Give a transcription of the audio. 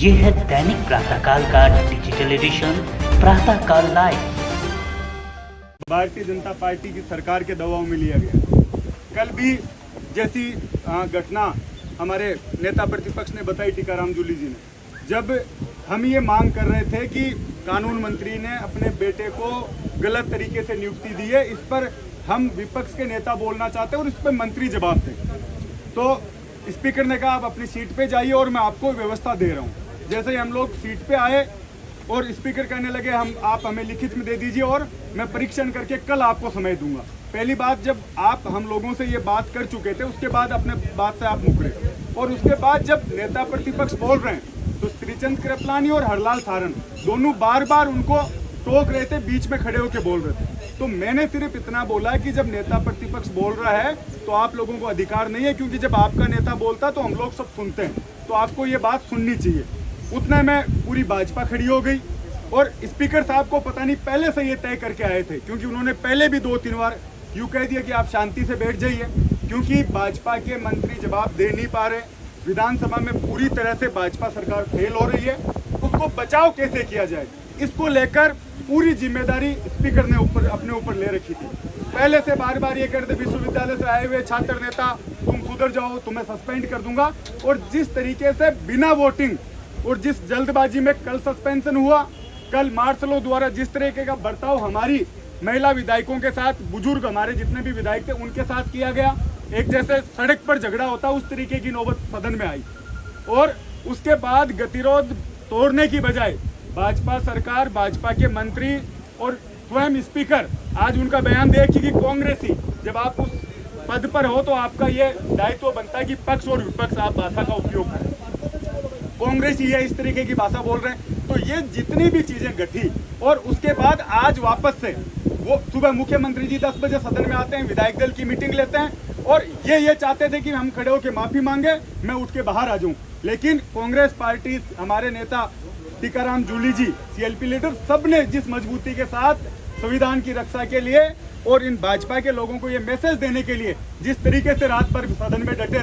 ये है दैनिक प्रातःकाल का डिजिटल एडिशन प्रातःकाल लाइव। भारतीय जनता पार्टी की सरकार के दबाव में लिया गया। कल भी जैसी घटना हमारे नेता प्रतिपक्ष ने बताई टीकाराम जूली जी ने, जब हम ये मांग कर रहे थे कि कानून मंत्री ने अपने बेटे को गलत तरीके से नियुक्ति दी है, इस पर हम विपक्ष के नेता बोलना चाहते हैं और इस पर मंत्री जवाब दें। तो स्पीकर ने कहा आप अपनी सीट पे जाइए और मैं आपको व्यवस्था दे रहा हूँ। जैसे ही हम लोग सीट पे आए और स्पीकर कहने लगे आप हमें लिखित में दे दीजिए और मैं परीक्षण करके कल आपको समय दूंगा। पहली बात, जब आप हम लोगों से ये बात कर चुके थे उसके बाद अपने बात से आप मुकरे, और उसके बाद जब नेता प्रतिपक्ष बोल रहे हैं तो श्रीचंद कृपलानी और हरलाल सारन दोनों बार बार उनको टोक रहे थे, बीच में खड़े होकर बोल रहे थे। तो मैंने सिर्फ इतना बोला कि जब नेता प्रतिपक्ष बोल रहा है तो आप लोगों को अधिकार नहीं है, क्योंकि जब आपका नेता बोलता है तो हम लोग सब सुनते हैं, तो आपको ये बात सुननी चाहिए। उतने में पूरी भाजपा खड़ी हो गई और स्पीकर साहब को पता नहीं पहले से ये तय करके आए थे, क्योंकि उन्होंने पहले भी 2-3 बार यूँ कह दिया कि आप शांति से बैठ जाइए, क्योंकि भाजपा के मंत्री जवाब दे नहीं पा रहे। विधानसभा में पूरी तरह से भाजपा सरकार फेल हो रही है, उसको बचाव कैसे किया जाए, इसको लेकर पूरी जिम्मेदारी स्पीकर ने अपने ऊपर ले रखी थी। पहले से बार बार ये कहते विश्वविद्यालय से आए हुए छात्र नेता तुम सुधर जाओ, तुम्हें सस्पेंड कर दूंगा, और जिस तरीके से बिना वोटिंग और जिस जल्दबाजी में कल सस्पेंशन हुआ, कल मार्शलों द्वारा जिस तरीके का बर्ताव हमारी महिला विधायकों के साथ, बुजुर्ग हमारे जितने भी विधायक थे उनके साथ किया गया, एक जैसे सड़क पर झगड़ा होता उस तरीके की नौबत सदन में आई। और उसके बाद गतिरोध तोड़ने की बजाय भाजपा सरकार, भाजपा के मंत्री और स्वयं स्पीकर आज उनका बयान देखिए कि कांग्रेसी, जब आप उस पद पर हो तो आपका ये दायित्व बनता है कि पक्ष और विपक्ष आप भाषा का उपयोग करें। कांग्रेस ही है इस तरीके की भाषा बोल रहे हैं। तो ये जितनी भी चीजें घटी और उसके बाद आज वापस से वो सुबह मुख्यमंत्री जी 10 बजे सदन में आते हैं, विधायक दल की मीटिंग लेते हैं और ये चाहते थे कि हम खड़े होकर माफी मांगे, मैं उठ के बाहर आ जाऊं। लेकिन कांग्रेस पार्टी, हमारे नेता टीकाराम जूली जी, सीएलपी लीडर, सबने जिस मजबूती के साथ संविधान की रक्षा के लिए और इन भाजपा के लोगों को ये मैसेज देने के लिए जिस तरीके से रात भर सदन में डटे